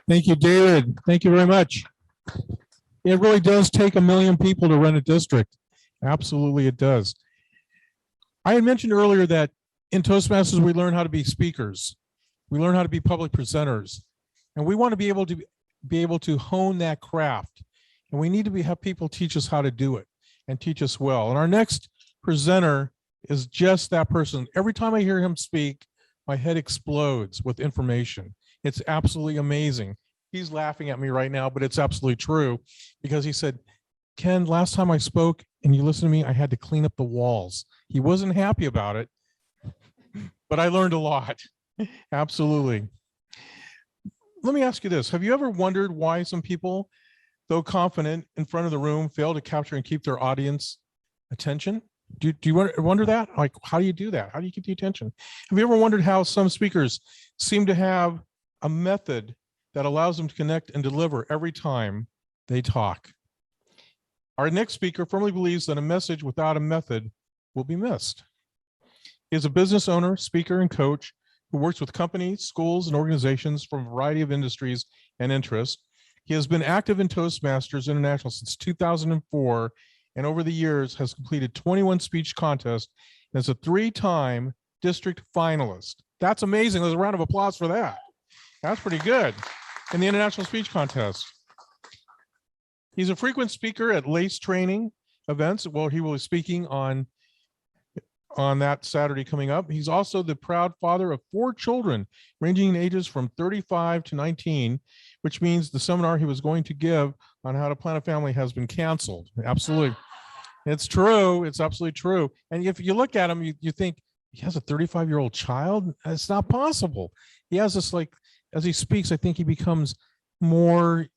Thank you, David. Thank you very much. It really does take 1 million people to run a district. Absolutely, it does. I had mentioned earlier that in Toastmasters, we learn how to be speakers. We learn how to be public presenters. And we want to be able to hone that craft. And we need to have people teach us how to do it and teach us well. And our next presenter is just that person. Every time I hear him speak, my head explodes with information. It's absolutely amazing. He's laughing at me right now, but it's absolutely true because he said, Ken, last time I spoke and you listened to me, I had to clean up the walls. He wasn't happy about it, but I learned a lot. Absolutely. Let me ask you this. Have you ever wondered why some people, though confident in front of the room, fail to capture and keep their audience attention? Do you wonder that? Like, how do you do that? How do you keep the attention? Have you ever wondered how some speakers seem to have a method that allows them to connect and deliver every time they talk? Our next speaker firmly believes that a message without a method will be missed. He is a business owner, speaker, and coach who works with companies, schools, and organizations from a variety of industries and interests. He has been active in Toastmasters International since 2004, and over the years has completed 21 speech contests and is a 3-time district finalist. That's amazing. There's a round of applause for that. That's pretty good. In the International Speech Contest. He's a frequent speaker at LACE training events. Well, he will be speaking on that Saturday coming up. He's also the proud father of 4 children, ranging in ages from 35 to 19, which means the seminar he was going to give on how to plan a family has been canceled. Absolutely. It's true. It's absolutely true. And if you look at him, you think he has a 35-year-old child? It's not possible. He has this, like, as he speaks, I think he becomes more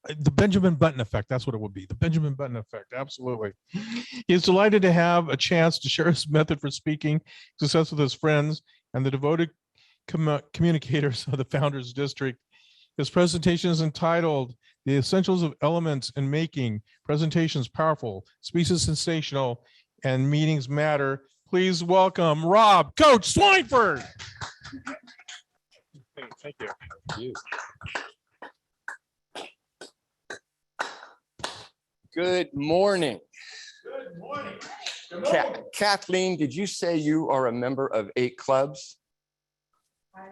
the Benjamin Button effect. That's what it would be. The Benjamin Button effect. Absolutely. He is delighted to have a chance to share his method for speaking success with his friends and the devoted communicators of the Founders District. His presentation is entitled The Essentials of Elements in Making Presentations Powerful, Speeches Sensational, and Meetings Matter. Please welcome Rob, Coach Swineford. Thank you. Thank you. Good morning. Good morning. Good morning. Kathleen, did you say you are a member of 8 clubs? I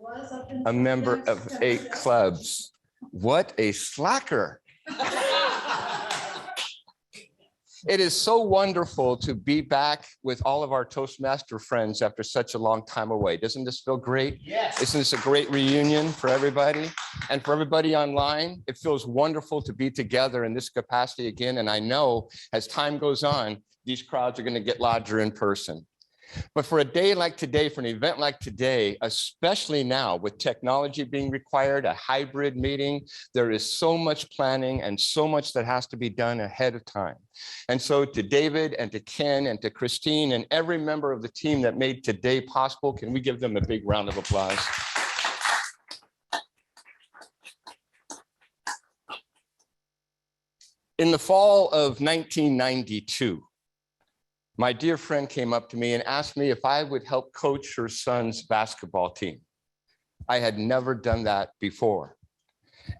was up in A member of 8 clubs. What a slacker. It is so wonderful to be back with all of our Toastmaster friends after such a long time away. Doesn't this feel great? Yes. Isn't this a great reunion for everybody? And for everybody online, it feels wonderful to be together in this capacity again. And I know as time goes on, these crowds are going to get larger in person. But for a day like today, for an event like today, especially now with technology being required, a hybrid meeting, there is so much planning and so much that has to be done ahead of time. And so to David and to Ken and to Christine and every member of the team that made today possible, can we give them a big round of applause? In the fall of 1992, my dear friend came up to me and asked me if I would help coach her son's basketball team. I had never done that before.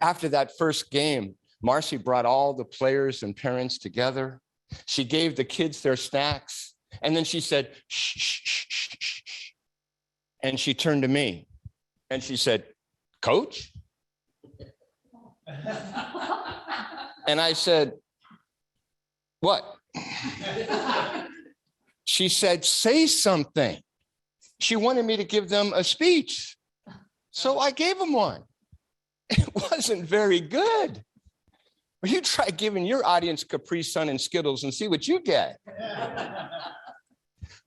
After that first game, Marcy brought all the players and parents together. She gave the kids their snacks, and then she said, shh, shh, shh, shh, shh, shh. And she turned to me and she said, Coach? And I said, what? She said, say something. She wanted me to give them a speech. So I gave them one. It wasn't very good. Well, you try giving your audience Capri Sun and Skittles and see what you get.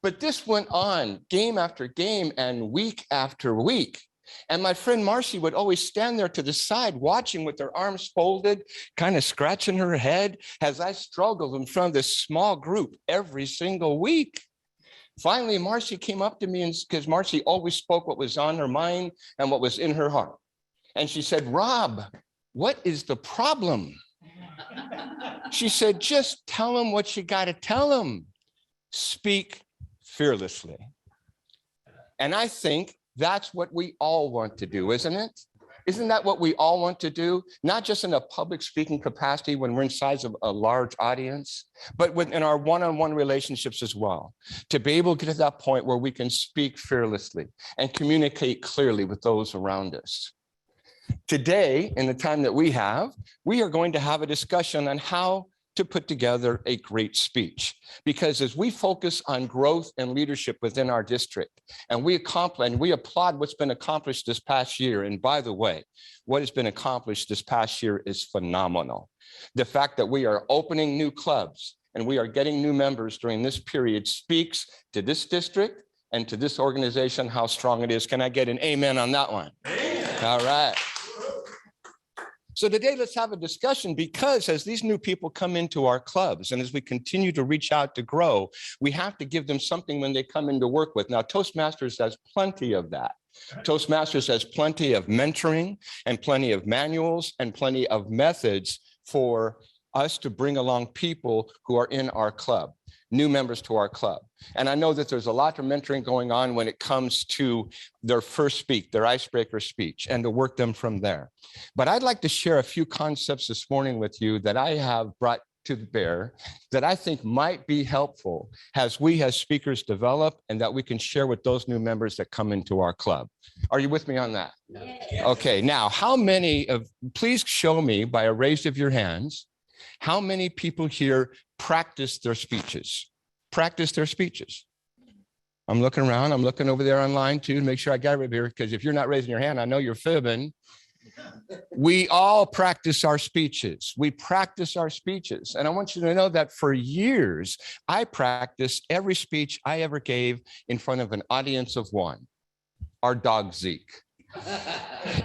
But this went on game after game and week after week. And my friend Marcy would always stand there to the side watching with her arms folded, kind of scratching her head as I struggled in front of this small group every single week. Finally, Marcy came up to me, and because Marcy always spoke what was on her mind and what was in her heart. And she said, Rob, what is the problem? She said, just tell them what you got to tell them. Speak fearlessly. And I think that's what we all want to do, isn't it? Isn't that what we all want to do? Not just in a public speaking capacity when we're inside of a large audience, but within our one-on-one relationships as well, to be able to get to that point where we can speak fearlessly and communicate clearly with those around us. Today, in the time that we are going to have a discussion on how to put together a great speech. Because as we focus on growth and leadership within our district, and we applaud what's been accomplished this past year. And by the way, what has been accomplished this past year is phenomenal. The fact that we are opening new clubs and we are getting new members during this period speaks to this district and to this organization how strong it is. Can I get an amen on that one? Amen. All right. So today, let's have a discussion, because as these new people come into our clubs and as we continue to reach out to grow, we have to give them something when they come in to work with. Now, Toastmasters has plenty of that. Toastmasters has plenty of mentoring and plenty of manuals and plenty of methods for us to bring along people who are in our club, new members to our club. And I know that there's a lot of mentoring going on when it comes to their first speak, their icebreaker speech, and to work them from there. But I'd like to share a few concepts this morning with you that I have brought to bear that I think might be helpful as we as speakers develop, and that we can share with those new members that come into our club. Are you with me on that? Yes. Okay, now please show me by a raise of your hands, how many people here practice their speeches? Practice their speeches. I'm looking around. I'm looking over there online too to make sure I got it here, because if you're not raising your hand, I know you're fibbing. We all practice our speeches. We practice our speeches. And I want you to know that for years, I practiced every speech I ever gave in front of an audience of one. Our dog, Zeke.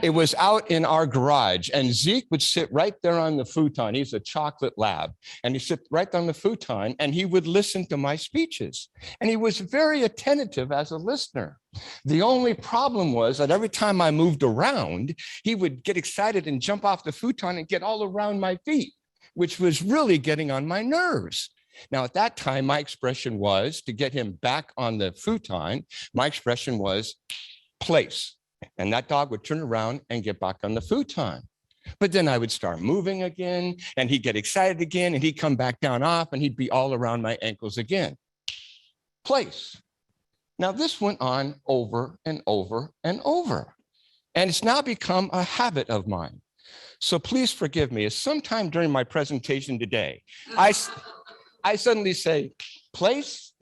It was out in our garage, and Zeke would sit right there on the futon. He's a chocolate lab, and he'd sit right on the futon, and he would listen to my speeches. And he was very attentive as a listener. The only problem was that every time I moved around, he would get excited and jump off the futon and get all around my feet, which was really getting on my nerves. Now, at that time, my expression was, to get him back on the futon, my expression was, place. And that dog would turn around and get back on the futon. But then I would start moving again, and he'd get excited again, and he'd come back down off, and he'd be all around my ankles again. Place. Now, this went on over and over and over, and it's now become a habit of mine. So please forgive me. As sometime during my presentation today, I suddenly say, place,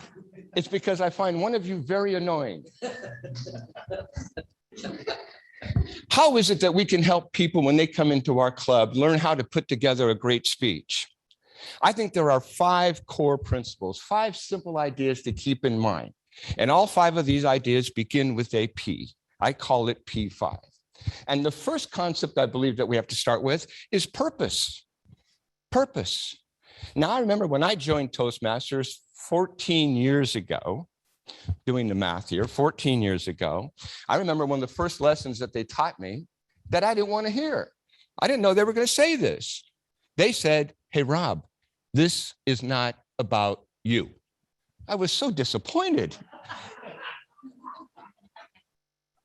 it's because I find one of you very annoying. How is it that we can help people when they come into our club learn how to put together a great speech? I think there are 5 core principles, 5 simple ideas to keep in mind. And all 5 of these ideas begin with a P. I call it P5. And the first concept I believe that we have to start with is purpose. Purpose. Now, I remember when I joined Toastmasters 14 years ago, doing the math here, 14 years ago, I remember one of the first lessons that they taught me that I didn't want to hear. I didn't know they were going to say this. They said, hey, Rob, this is not about you. I was so disappointed.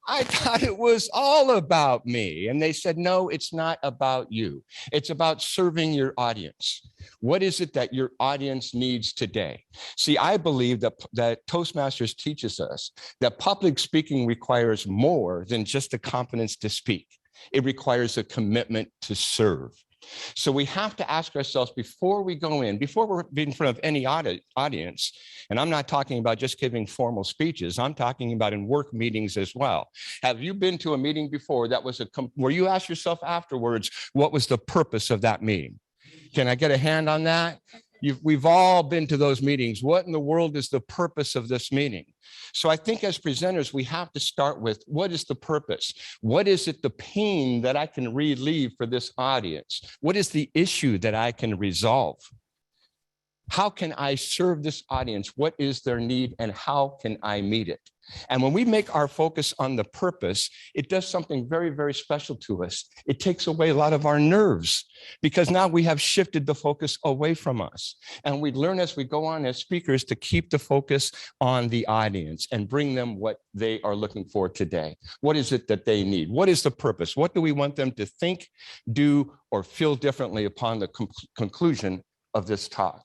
I thought it was all about me. And they said, no, it's not about you. It's about serving your audience. What is it that your audience needs today? See, I believe that Toastmasters teaches us that public speaking requires more than just the confidence to speak. It requires a commitment to serve. So we have to ask ourselves before we go in, before we're in front of any audience, and I'm not talking about just giving formal speeches, I'm talking about in work meetings as well. Have you been to a meeting before that was where you asked yourself afterwards, what was the purpose of that meeting? Can I get a hand on that? We've all been to those meetings. What in the world is the purpose of this meeting? So I think as presenters, we have to start with, what is the purpose? What is it, the pain that I can relieve for this audience? What is the issue that I can resolve? How can I serve this audience? What is their need and how can I meet it? And when we make our focus on the purpose, it does something very, very special to us. It takes away a lot of our nerves because now we have shifted the focus away from us. And we learn as we go on as speakers to keep the focus on the audience and bring them what they are looking for today. What is it that they need? What is the purpose? What do we want them to think, do, or feel differently upon the conclusion of this talk?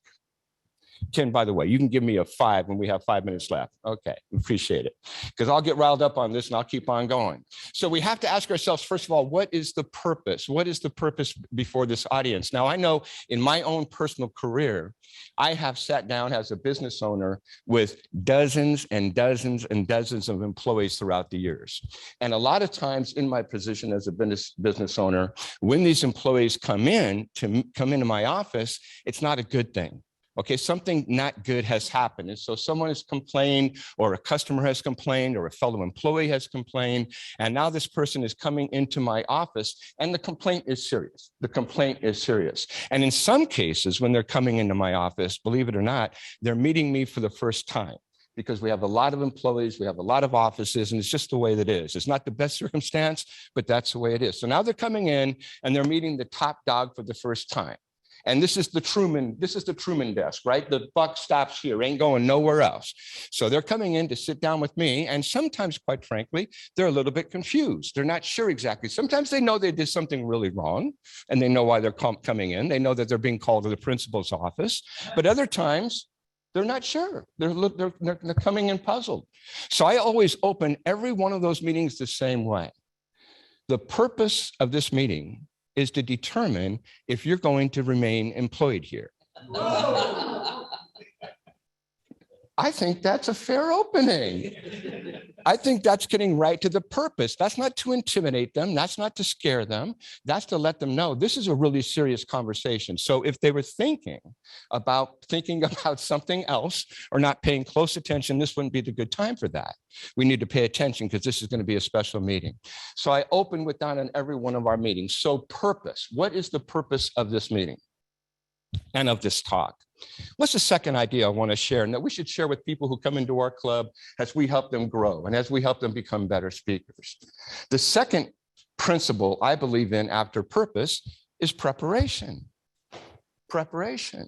Ken, by the way, you can give me a 5 when we have 5 minutes left. Okay, appreciate it. Because I'll get riled up on this and I'll keep on going. So we have to ask ourselves, first of all, what is the purpose? What is the purpose before this audience? Now, I know in my own personal career, I have sat down as a business owner with dozens and dozens and dozens of employees throughout the years. And a lot of times in my position as a business owner, when these employees come into my office, it's not a good thing. Okay, something not good has happened. And so someone has complained, or a customer has complained, or a fellow employee has complained. And now this person is coming into my office and the complaint is serious. The complaint is serious. And in some cases, when they're coming into my office, believe it or not, they're meeting me for the first time. Because we have a lot of employees, we have a lot of offices, and it's just the way that it is. It's not the best circumstance, but that's the way it is. So now they're coming in and they're meeting the top dog for the first time. And this is the Truman desk, right? The buck stops here, ain't going nowhere else. So they're coming in to sit down with me. And sometimes, quite frankly, they're a little bit confused. They're not sure exactly. Sometimes they know they did something really wrong and they know why they're coming in. They know that they're being called to the principal's office. But other times, they're not sure. They're coming in puzzled. So I always open every one of those meetings the same way. The purpose of this meeting is to determine if you're going to remain employed here. I think that's a fair opening. I think that's getting right to the purpose. That's not to intimidate them. That's not to scare them. That's to let them know this is a really serious conversation. So if they were thinking about something else or not paying close attention, this wouldn't be the good time for that. We need to pay attention because this is going to be a special meeting. So I open with that in every one of our meetings. So purpose, what is the purpose of this meeting and of this talk? What's the second idea I want to share and that we should share with people who come into our club as we help them grow and as we help them become better speakers? The second principle I believe in after purpose is preparation. Preparation.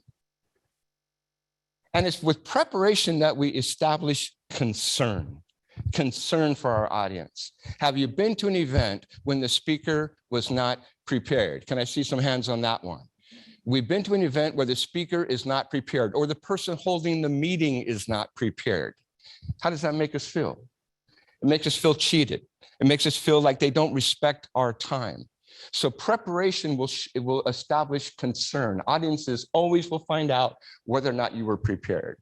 And it's with preparation that we establish concern for our audience. Have you been to an event when the speaker was not prepared? Can I see some hands on that one? We've been to an event where the speaker is not prepared or the person holding the meeting is not prepared. How does that make us feel? It makes us feel cheated. It makes us feel like they don't respect our time. So preparation will establish concern. Audiences always will find out whether or not you were prepared.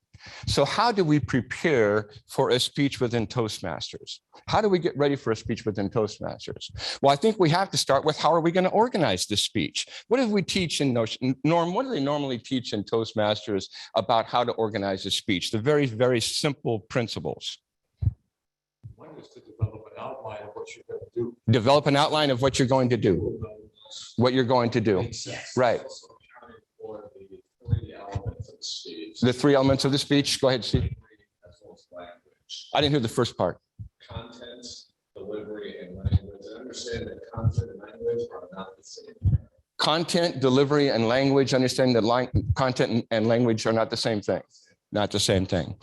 So how do we prepare for a speech within Toastmasters? How do we get ready for a speech within Toastmasters? Well, I think we have to start with how are we going to organize this speech? What do we teach in what do they normally teach in Toastmasters about how to organize a speech? The very, very simple principles. One is to develop an outline of what you're going to do. Develop an outline of what you're going to do. What you're going to do. Right. The 3 elements of the speech. Go ahead, Steve. I didn't hear the first part. Content, delivery, and language. I understand that content and language are not the same. Content, delivery, and language. Understand that content and language are not the same thing. Not the same thing.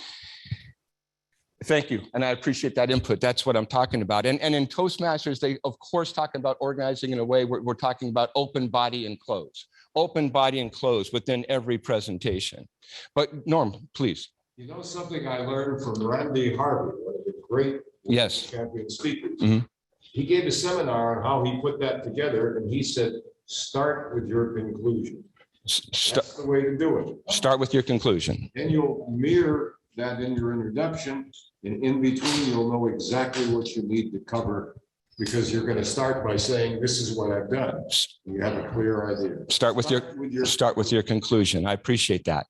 Thank you. And I appreciate that input. That's what I'm talking about. And in Toastmasters, they, of course, talking about organizing in a way where we're talking about open body and close. Open body and close within every presentation. But Norm, please. You know something I learned from Randy Harvey, one of the great champion speakers. Mm-hmm. He gave a seminar on how he put that together, and he said, start with your conclusion. That's the way to do it. Start with your conclusion. Then you'll mirror that in your introduction, and in between, you'll know exactly what you need to cover, because you're going to start by saying, this is what I've done. You have a clear idea. Start with your conclusion. I appreciate that.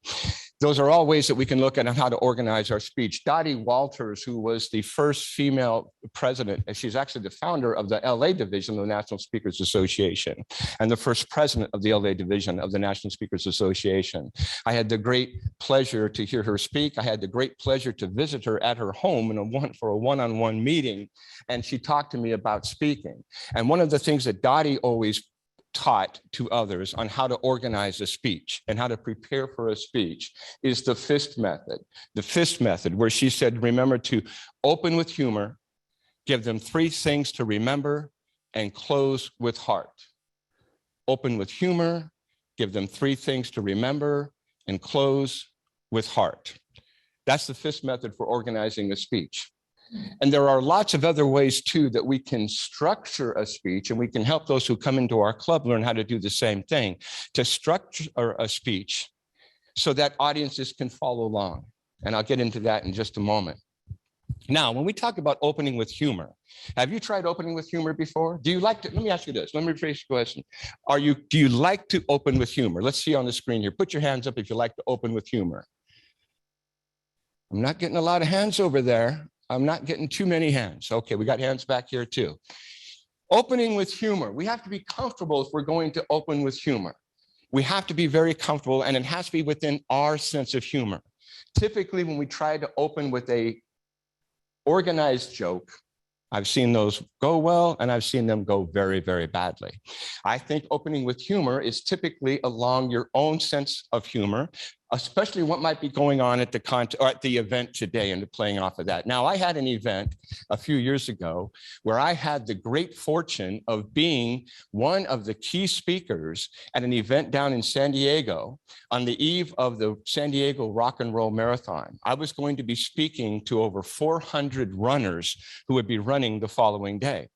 Those are all ways that we can look at how to organize our speech. Dottie Walters, who was the first female president, and she's actually the founder of the LA division of the National Speakers Association and the first president of the LA division of the National Speakers Association. I had the great pleasure to hear her speak. I had the great pleasure to visit her at her home for a one-on-one meeting, and she talked to me about speaking. And one of the things that Dottie always taught to others on how to organize a speech and how to prepare for a speech is the FIST method. The FIST method, where she said, remember to open with humor, give them 3 things to remember, and close with heart. Open with humor, give them 3 things to remember, and close with heart. That's the FIST method for organizing a speech. And there are lots of other ways too that we can structure a speech, and we can help those who come into our club learn how to do the same thing, to structure a speech so that audiences can follow along. And I'll get into that in just a moment. Now, when we talk about opening with humor, have you tried opening with humor before? Do you like to, let me ask you this, let me rephrase the question. Do you like to open with humor? Let's see on the screen here. Put your hands up if you like to open with humor. I'm not getting a lot of hands over there. I'm not getting too many hands. Okay, we got hands back here too. Opening with humor. We have to be comfortable if we're going to open with humor. We have to be very comfortable, and it has to be within our sense of humor. Typically, when we try to open with a organized joke, I've seen those go well, and I've seen them go very, very badly. I think opening with humor is typically along your own sense of humor, especially what might be going on at the event today, and playing off of that. Now, I had an event a few years ago where I had the great fortune of being one of the key speakers at an event down in San Diego on the eve of the San Diego Rock and Roll Marathon. I was going to be speaking to over 400 runners who would be running the following day.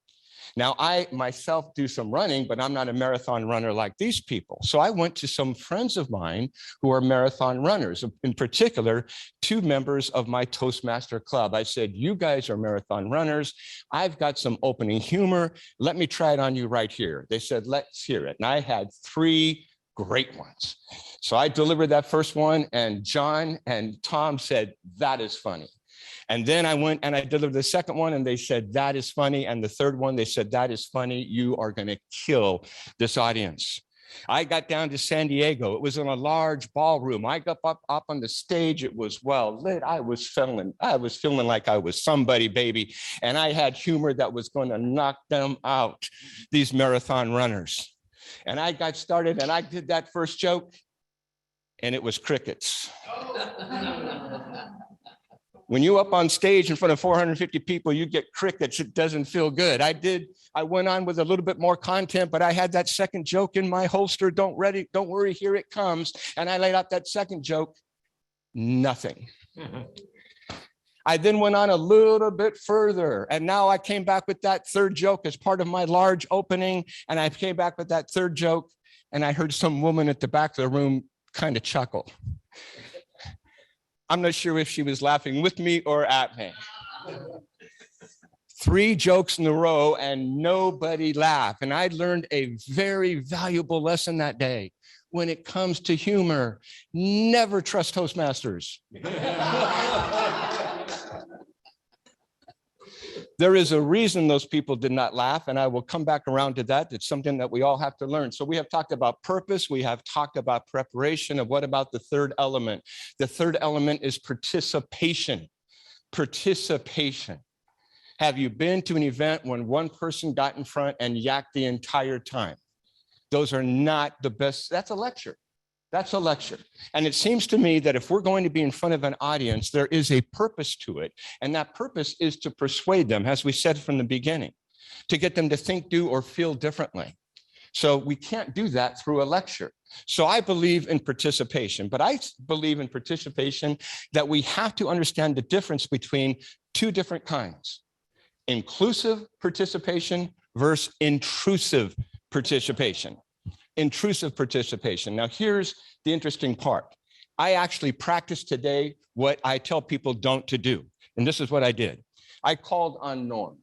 Now, I myself do some running, but I'm not a marathon runner like these people. So I went to some friends of mine who are marathon runners, in particular, 2 members of my Toastmaster club. I said, you guys are marathon runners. I've got some opening humor. Let me try it on you right here. They said, let's hear it. And I had 3 great ones. So I delivered that first one, and John and Tom said, that is funny. And then I went and I delivered the second one, and they said, that is funny. And the third one, they said, that is funny. You are going to kill this audience. I got down to San Diego. It was in a large ballroom. I got up on the stage. It was well lit. I was feeling like I was somebody, baby. And I had humor that was going to knock them out, these marathon runners. And I got started, and I did that first joke, and it was crickets. When you up on stage in front of 450 people, you get crickets. It doesn't feel good. I went on with a little bit more content, but I had that second joke in my holster. Don't worry, here it comes. And I laid out that second joke, nothing. I then went on a little bit further, and now I came back with that third joke as part of my large opening, and I came back with that third joke, and I heard some woman at the back of the room kind of chuckle. I'm not sure if she was laughing with me or at me. 3 jokes in a row and nobody laughed. And I learned a very valuable lesson that day. When it comes to humor, never trust Toastmasters. There is a reason those people did not laugh, and I will come back around to that. It's something that we all have to learn. So we have talked about purpose. We have talked about preparation. And what about the third element? The third element is participation. Participation. Have you been to an event when one person got in front and yacked the entire time? Those are not the best. That's a lecture. That's a lecture. And it seems to me that if we're going to be in front of an audience, there is a purpose to it. And that purpose is to persuade them, as we said from the beginning, to get them to think, do, or feel differently. So we can't do that through a lecture. So I believe in participation, but I believe in participation that we have to understand the difference between 2 different kinds: inclusive participation versus intrusive participation. Intrusive participation. Now, here's the interesting part. I actually practiced today what I tell people don't to do. And this is what I did. I called on Norm.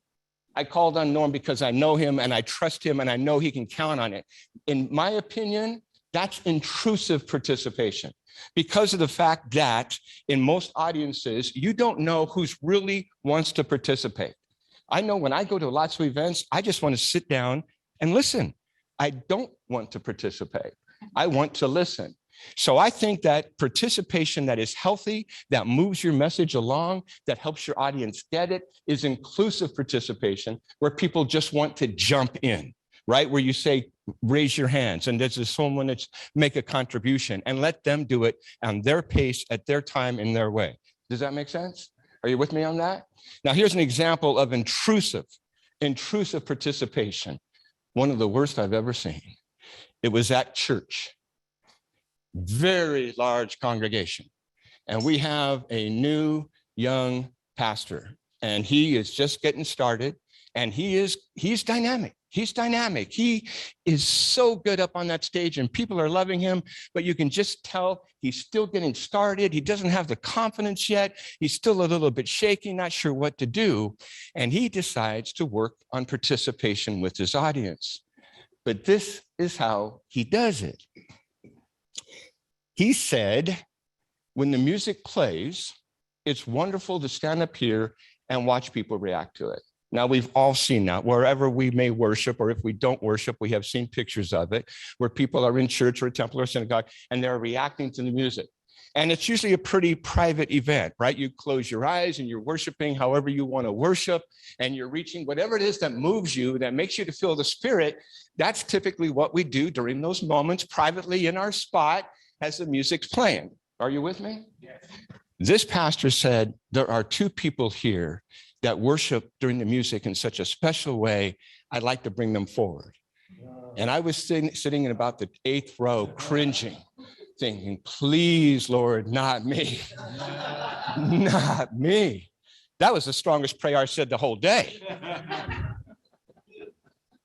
I called on Norm because I know him and I trust him and I know he can count on it. In my opinion, That's intrusive participation, because of the fact that in most audiences, you don't know who's really wants to participate. I know when I go to lots of events, I just want to sit down and listen. I don't want to participate. I want to listen. So I think that participation that is healthy, that moves your message along, that helps your audience get it, is inclusive participation, where people just want to jump in, right? Where you say, raise your hands, and there's someone that's make a contribution, and let them do it on their pace, at their time, in their way. Does that make sense? Are you with me on that? Now, here's an example of intrusive participation. One of the worst I've ever seen. It was at church. Very large congregation. And we have a new young pastor, and he is just getting started, and he's dynamic. He's dynamic. He is so good up on that stage, and people are loving him, but you can just tell he's still getting started. He doesn't have the confidence yet. He's still a little bit shaky, not sure what to do. And he decides to work on participation with his audience. But this is how he does it. He said, when the music plays, it's wonderful to stand up here and watch people react to it. Now, we've all seen that wherever we may worship, or if we don't worship, we have seen pictures of it where people are in church or a temple or synagogue and they're reacting to the music. And it's usually a pretty private event, right? You close your eyes and you're worshiping however you want to worship, and you're reaching whatever it is that moves you, that makes you to feel the Spirit. That's typically what we do during those moments privately in our spot as the music's playing. Are you with me? Yes. This pastor said, there are two people here that worship during the music in such a special way. I'd like to bring them forward. And I was sitting in about the 8th row, cringing, thinking, please, Lord, not me. Not me. That was the strongest prayer I said the whole day.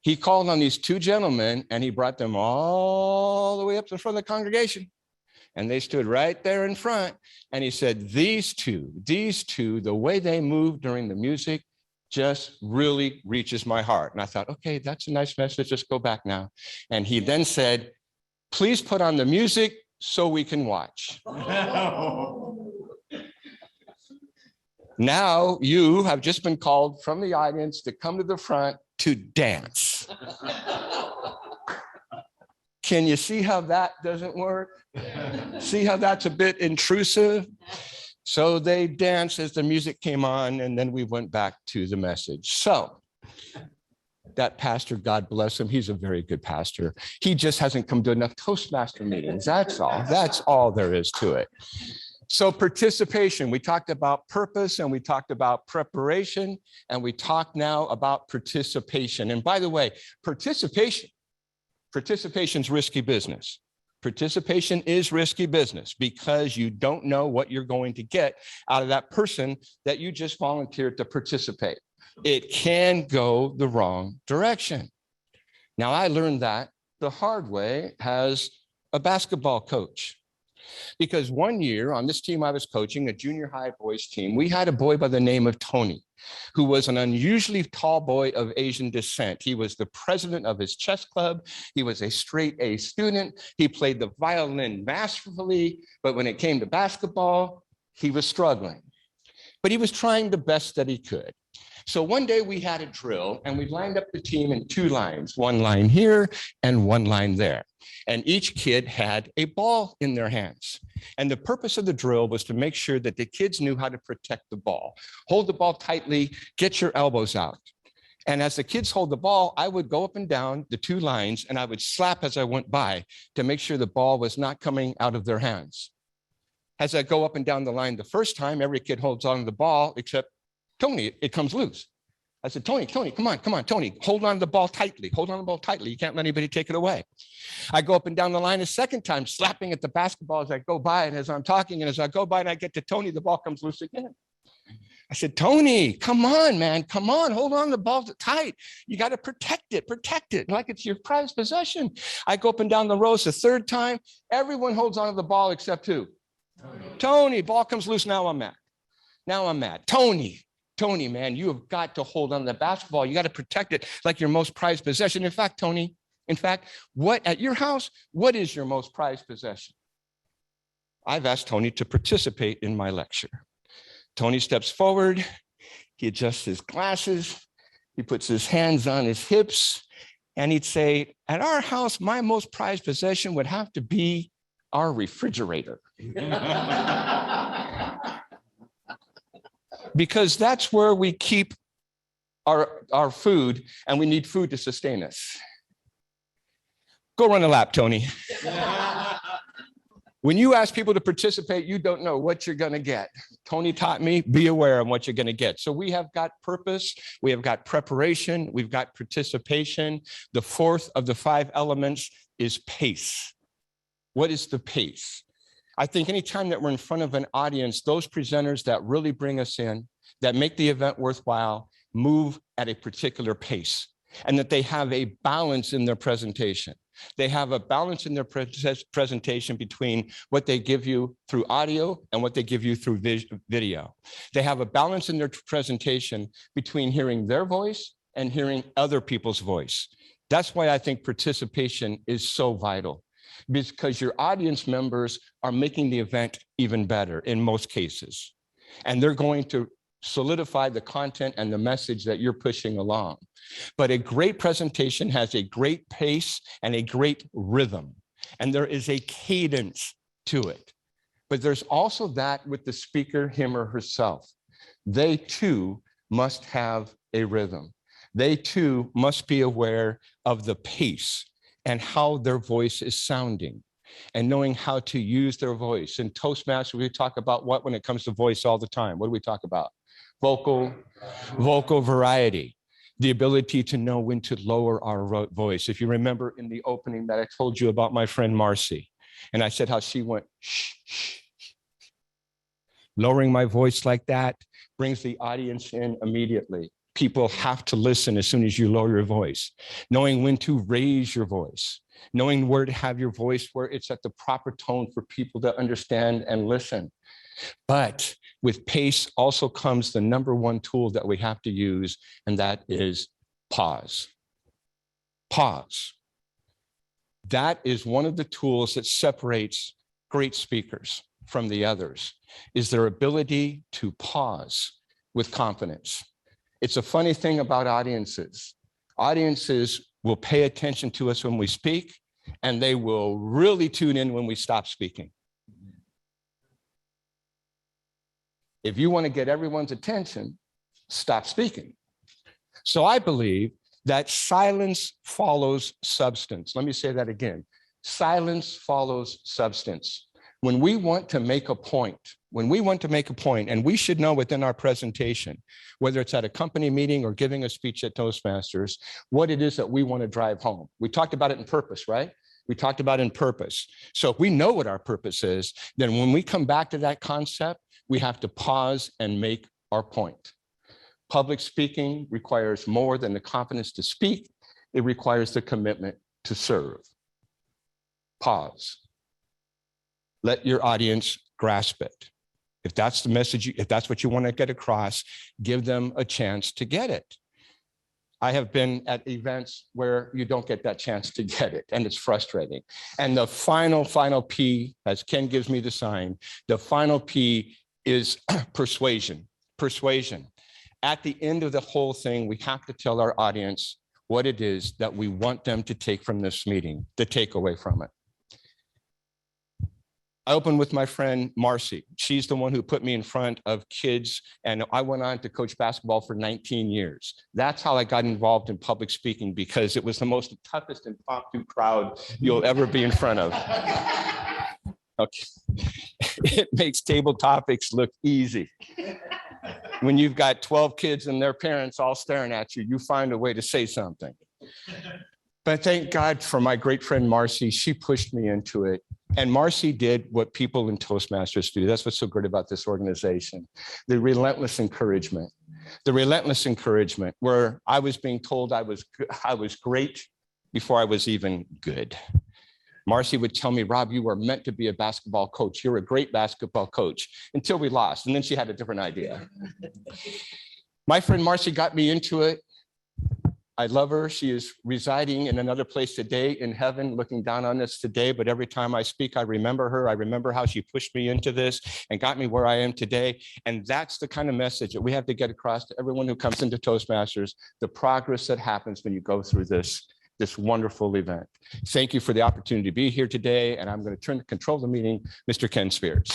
He called on these two gentlemen, and he brought them all the way up to the front of the congregation. And they stood right there in front. And he said, these two, the way they move during the music just really reaches my heart. And I thought, okay, that's a nice message. Just go back now. And he then said, please put on the music so we can watch. Now you have just been called from the audience to come to the front to dance. Can you see how that doesn't work? See how that's a bit intrusive? So they danced as the music came on, and then we went back to the message. So that pastor, God bless him, he's a very good pastor. He just hasn't come to enough Toastmaster meetings. That's all. That's all there is to it. So participation, we talked about purpose, and we talked about preparation, and we talked now about participation. And by the way, participation's risky business. Participation is risky business because you don't know what you're going to get out of that person that you just volunteered to participate. It can go the wrong direction. Now, I learned that the hard way as a basketball coach. Because one year on this team I was coaching, a junior high boys team, we had a boy by the name of Tony, who was an unusually tall boy of Asian descent. He was the president of his chess club. He was a straight A student. He played the violin masterfully, but when it came to basketball, he was struggling. But he was trying the best that he could. So one day we had a drill, and we lined up the team in two lines, one line here and one line there. And each kid had a ball in their hands. And the purpose of the drill was to make sure that the kids knew how to protect the ball. Hold the ball tightly, get your elbows out. And as the kids hold the ball, I would go up and down the two lines, and I would slap as I went by to make sure the ball was not coming out of their hands. As I go up and down the line the first time, every kid holds on to the ball except Tony, it comes loose. I said, Tony, come on, Tony, hold on to the ball tightly. Hold on to the ball tightly. You can't let anybody take it away. I go up and down the line a second time, slapping at the basketball as I go by. And as I'm talking, and as I go by and I get to Tony, the ball comes loose again. I said, Tony, come on, man. Come on. Hold on to the ball tight. You got to protect it like it's your prized possession. I go up and down the rows the third time. Everyone holds on to the ball except who? Tony, ball comes loose. Now I'm mad. Tony, man, you have got to hold on to the basketball. You got to protect it like your most prized possession. In fact, Tony, In fact, at your house, what is your most prized possession? I've asked Tony to participate in my lecture. Tony steps forward, he adjusts his glasses, he puts his hands on his hips, and he'd say, at our house, my most prized possession would have to be our refrigerator. Because that's where we keep our food, and we need food to sustain us. Go run a lap, Tony. When you ask people to participate, you don't know what you're going to get. Tony taught me, be aware of what you're going to get. So we have got purpose, we have got preparation, we've got participation. The fourth of the 5 elements is pace. What is the pace? I think anytime that we're in front of an audience, those presenters that really bring us in, that make the event worthwhile, move at a particular pace, and that they have a balance in their presentation. They have a balance in their presentation between what they give you through audio and what they give you through video. They have a balance in their presentation between hearing their voice and hearing other people's voice. That's why I think participation is so vital, because your audience members are making the event even better in most cases. And they're going to solidify the content and the message that you're pushing along. But a great presentation has a great pace and a great rhythm, and there is a cadence to it. But there's also that with the speaker, him or herself. They too must have a rhythm. They too must be aware of the pace and how their voice is sounding, and knowing how to use their voice. In Toastmasters, we talk about what when it comes to voice all the time? What do we talk about? Vocal variety, the ability to know when to lower our voice. If you remember in the opening that I told you about my friend Marcy, and I said how she went, shh, shh. Lowering my voice like that brings the audience in immediately. People have to listen as soon as you lower your voice. Knowing when to raise your voice, knowing where to have your voice where it's at the proper tone for people to understand and listen. But with pace also comes the number one tool that we have to use, and that is pause. Pause. That is one of the tools that separates great speakers from the others, is their ability to pause with confidence. It's a funny thing about audiences. Audiences will pay attention to us when we speak, and they will really tune in when we stop speaking. If you want to get everyone's attention, stop speaking. So I believe that silence follows substance. Let me say that again. Silence follows substance. When we want to make a point, and we should know within our presentation, whether it's at a company meeting or giving a speech at Toastmasters, what it is that we want to drive home. We talked about it in purpose, right? We talked about in purpose. So if we know what our purpose is, then when we come back to that concept, we have to pause and make our point. Public speaking requires more than the confidence to speak. It requires the commitment to serve. Pause. Let your audience grasp it. If that's the message, if that's what you want to get across, give them a chance to get it. I have been at events where you don't get that chance to get it, and it's frustrating. And the final P, as Ken gives me the sign, the final P is persuasion. Persuasion. At the end of the whole thing, we have to tell our audience what it is that we want them to take from this meeting, the takeaway from it. I opened with my friend Marcy. She's the one who put me in front of kids, and I went on to coach basketball for 19 years. That's how I got involved in public speaking, because it was the most toughest impromptu crowd you'll ever be in front of. Okay. It makes table topics look easy. When you've got 12 kids and their parents all staring at you, you find a way to say something. But thank God for my great friend Marcy. She pushed me into it. And Marcy did what people in Toastmasters do. That's what's so great about this organization. The relentless encouragement. The relentless encouragement where I was being told I was great before I was even good. Marcy would tell me, Rob, you were meant to be a basketball coach. You're a great basketball coach, until we lost. And then she had a different idea. My friend Marcy got me into it. I love her. She is residing in another place today in heaven, looking down on us today. But every time I speak, I remember her. I remember how she pushed me into this and got me where I am today. And that's the kind of message that we have to get across to everyone who comes into Toastmasters, the progress that happens when you go through this wonderful event. Thank you for the opportunity to be here today. And I'm going to control the meeting, Mr. Ken Spears.